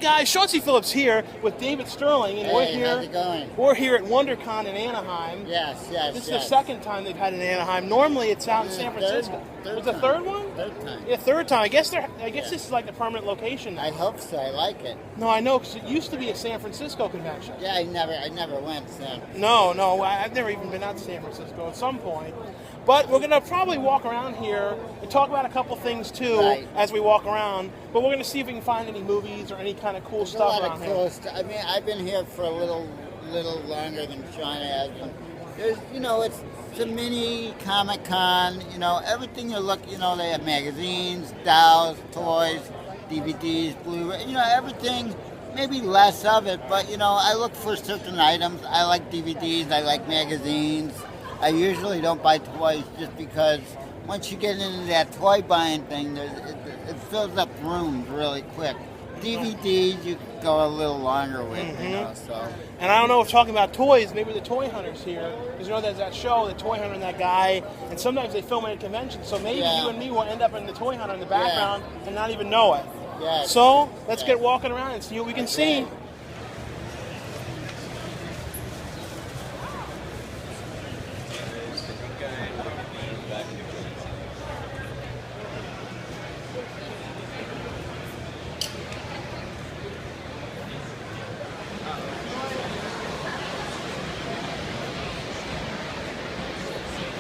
guys, Chauncey Phillips here with David Sterling, and Hey, how's it going? we're here at WonderCon in Anaheim. Yes. This is the second time they've had it in Anaheim. Normally it's out in San Francisco. It's the third one? Third time. Yeah, third time. I guess this is like the permanent location now. I hope so. I like it. No, I know, because it used to be a San Francisco convention. Yeah, I never went. So. No, I've never even been out to San Francisco at some point. But we're going to probably walk around here and talk about a couple things, too, as we walk around. But we're going to see if we can find any movies or any kind of cool stuff around here. A lot of cool stuff. I mean, I've been here for a little longer than Sean has. There's, it's a mini Comic-Con. Everything you look, they have magazines, dolls, toys, DVDs, Blu-ray, everything. Maybe less of it, but, I look for certain items. I like DVDs, I like magazines. I usually don't buy toys just because once you get into that toy buying thing, it fills up rooms really quick. DVDs you can go a little longer with, so. And I don't know if talking about toys, maybe the Toy Hunter's here. Because there's that show, the Toy Hunter and that guy, and sometimes they film it at conventions, so maybe you and me will end up in the Toy Hunter in the background and not even know it. Yes. So, let's get walking around and see what we can see.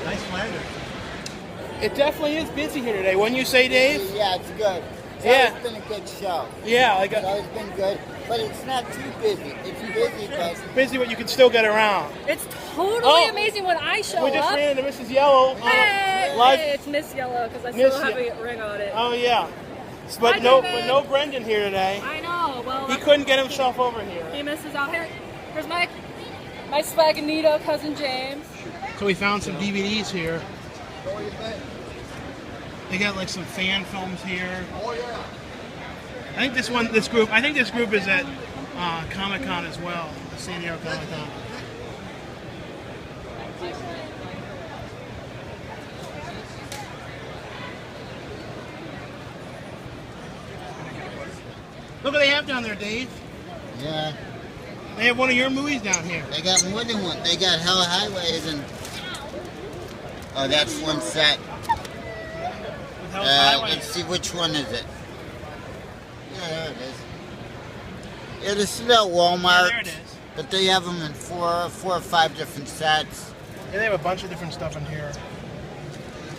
Nice weather. It definitely is busy here today, wouldn't you say, Dave? Yeah, it's good. It's always been a good show. Yeah, it's always been good, but it's not too busy. It's busy, but you can still get around. It's totally amazing when I show up. We just ran into Mrs. Yellow. Hey, it's Miss Yellow because I still have a ring on it. Oh yeah, but no Brendan here today. I know. Well, he couldn't get himself over here. He misses out. Here's my Swaganito cousin James. So we found some DVDs here. They got like some fan films here. Oh yeah. I think this group is at Comic-Con as well, the San Diego Comic-Con. Look what they have down there, Dave. Yeah. They have one of your movies down here. They got more than one. They got Hell Highways and... Oh, that's one set. Let's see, which one is it? Yeah, there it is. Yeah, this is at Walmart. Yeah, there it is. But they have them in four or five different sets. Yeah, they have a bunch of different stuff in here.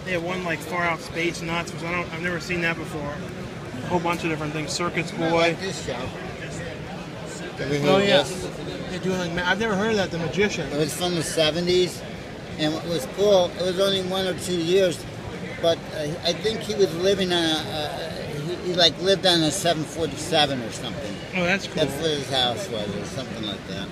They have one like Far Out Space Nuts, which I've never seen that before. A whole bunch of different things. Circuits Boy. I like this show. Oh yeah, they're doing like I've never heard of that. The Magician. It was from the '70s, and what was cool, it was only 1 or 2 years, but I think he was living on he lived on a 747 or something. Oh, that's cool. That's what his house was, or something like that.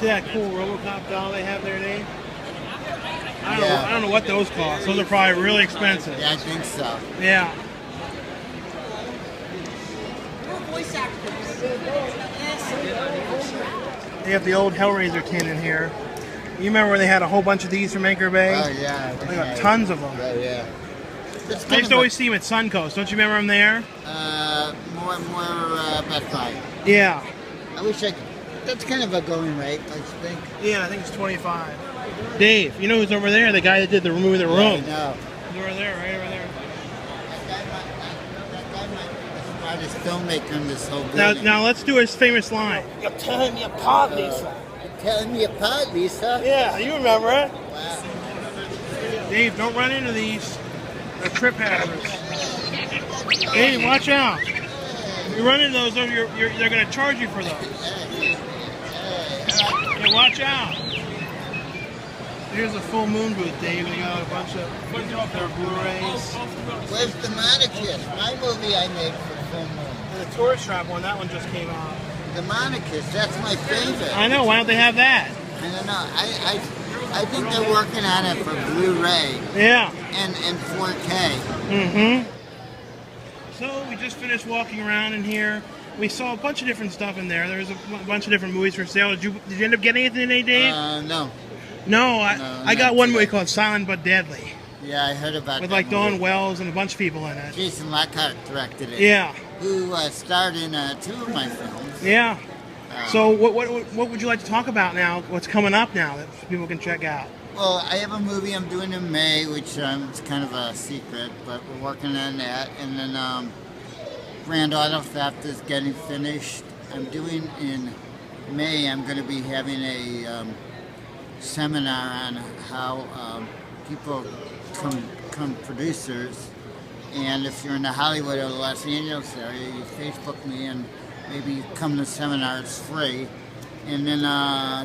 See that cool RoboCop doll they have there, Dave? I don't know what those cost. Those are probably really expensive. Yeah, I think so. Yeah. They have the old Hellraiser tin in here. You remember where they had a whole bunch of these from Anchor Bay? Oh yeah. They got tons of them. Oh yeah. I used to always see them at Suncoast. Don't you remember them there? More Best Buy. Yeah. I wish I could. That's kind of a going rate, I think. Yeah, I think it's 25. Dave, you know who's over there? The guy that did the movie The Room. Yeah, I know. He's over there, right over there. That guy might be the smartest filmmaker in this whole building. Now let's do his famous line. You're tearing me apart, Lisa. You're tearing me apart, Lisa. Yeah, you remember it. Wow. Dave, don't run into these. They're trip hazards. Dave, watch out. If you run into those, they're going to charge you for those. Hey, watch out. Here's a full moon booth, Dave. We got a bunch of their Blu-rays. Where's the Monicus? My movie I made for full moon. And the tourist trap one, that one just came out. The Monicus, that's my favorite. I know, why don't they have that? I don't know. I think they're working on it for Blu-ray. Yeah. And 4K. Mm-hmm. So we just finished walking around in here. We saw a bunch of different stuff in there. There was a bunch of different movies for sale. Did you end up getting anything today, Dave? No. No, I got not one movie today. called Silent but Deadly Yeah, I heard about with that like movie. Dawn Wells and a bunch of people in it. Jason Lockhart directed it. Yeah, Who starred in 2 of my films. yeah. So what would you like to talk about now? What's coming up now that people can check out? Well, I have a movie I'm doing in May, which it's kind of a secret, but we're working on that. And then Grand Auto Theft is getting finished. I'm doing in May, I'm going to be having a seminar on how people become producers. And if you're in the Hollywood or Los Angeles area, you Facebook me and maybe you come to the seminar, it's free. And then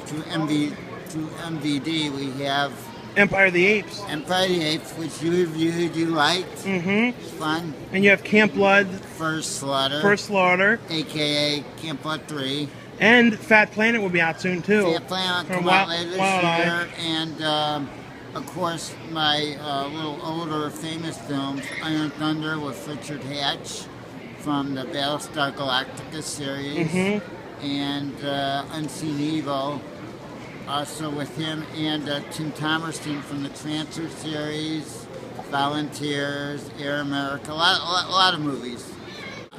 through MVD, we have Empire of the Apes. Empire of the Apes, which you reviewed, you liked. Mm-hmm. It's fun. And you have Camp Blood, First Slaughter. First Slaughter, AKA Camp Blood 3. and Fat Planet will be out soon too. Yeah, plan From come out later this Wild Eye. year. And of course, my little older famous films, Iron Thunder with Richard Hatch from the Battlestar Galactica series. Mm-hmm. And Unseen Evil, also with him, and Tim Thomerson from the Transfer series, Volunteers, Air America, a lot of movies.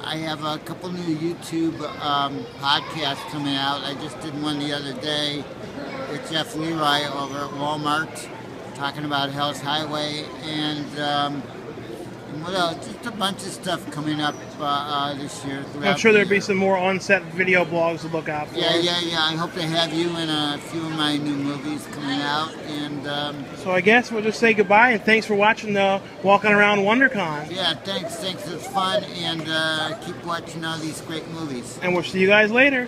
I have a couple new YouTube podcasts coming out. I just did one the other day with Jeff Leroy over at Walmart, talking about Hell's Highway, and what else? Just a bunch of stuff coming up this year. I'm sure there'll be some more on-set video blogs to look out for. Yeah. I hope to have you in a few of my new movies coming out. And So I guess we'll just say goodbye and thanks for watching the Walking Around WonderCon. yeah, thanks. It's fun, and keep watching all these great movies. And we'll see you guys later.